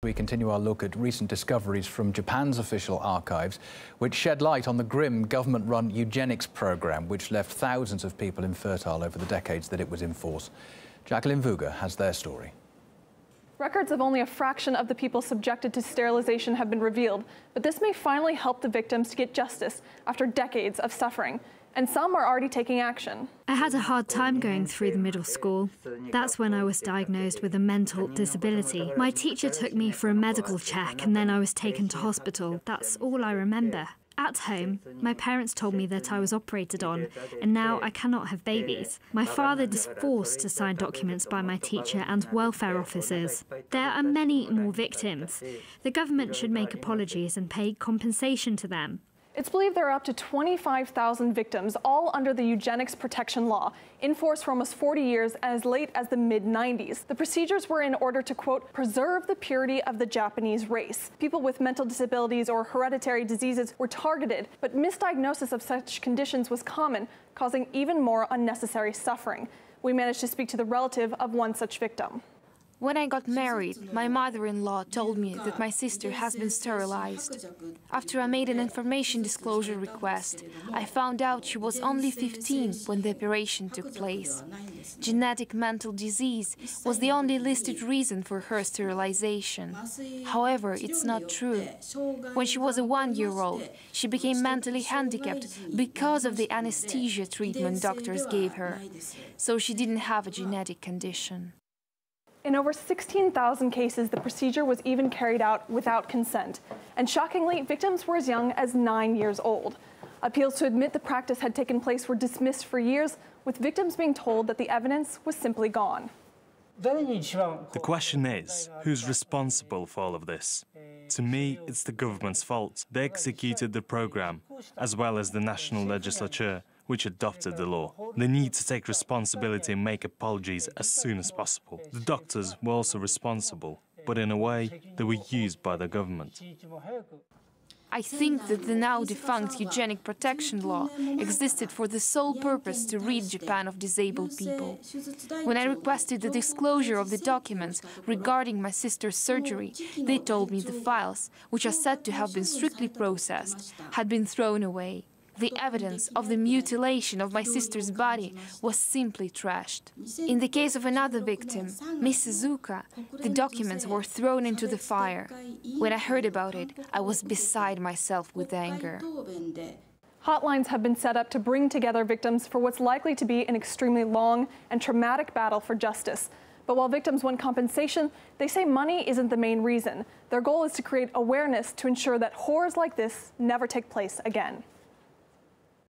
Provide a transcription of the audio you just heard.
We continue our look at recent discoveries from Japan's official archives, which shed light on the grim government-run eugenics program, which left thousands of people infertile over the decades that it was in force. Jacqueline Vuga has their story. Records of only a fraction of the people subjected to sterilization have been revealed, but this may finally help the victims to get justice after decades of suffering. And some are already taking action. I had a hard time going through the middle school. That's when I was diagnosed with a mental disability. My teacher took me for a medical check and then I was taken to hospital. That's all I remember. At home, my parents told me that I was operated on, and now I cannot have babies. My father is forced to sign documents by my teacher and welfare officers. There are many more victims. The government should make apologies and pay compensation to them. It's believed there are up to 25,000 victims, all under the eugenics protection law, in force for almost 40 years as late as the mid-90s. The procedures were in order to, quote, preserve the purity of the Japanese race. People with mental disabilities or hereditary diseases were targeted, but misdiagnosis of such conditions was common, causing even more unnecessary suffering. We managed to speak to the relative of one such victim. When I got married, my mother-in-law told me that my sister has been sterilized. After I made an information disclosure request, I found out she was only 15 when the operation took place. Genetic mental disease was the only listed reason for her sterilization. However, it's not true. When she was a 1-year-old, she became mentally handicapped because of the anesthesia treatment doctors gave her. So she didn't have a genetic condition. In over 16,000 cases, the procedure was even carried out without consent. And shockingly, victims were as young as 9 years old. Appeals to admit the practice had taken place were dismissed for years, with victims being told that the evidence was simply gone. The question is, who's responsible for all of this? To me, it's the government's fault. They executed the program, as well as the national legislature, which adopted the law. They need to take responsibility and make apologies as soon as possible. The doctors were also responsible, but in a way they were used by the government. I think that the now defunct eugenic protection law existed for the sole purpose to rid Japan of disabled people. When I requested the disclosure of the documents regarding my sister's surgery, they told me the files, which are said to have been strictly processed, had been thrown away. The evidence of the mutilation of my sister's body was simply trashed. In the case of another victim, Miss Suzuka, the documents were thrown into the fire. When I heard about it, I was beside myself with anger. Hotlines have been set up to bring together victims for what's likely to be an extremely long and traumatic battle for justice. But while victims want compensation, they say money isn't the main reason. Their goal is to create awareness to ensure that horrors like this never take place again.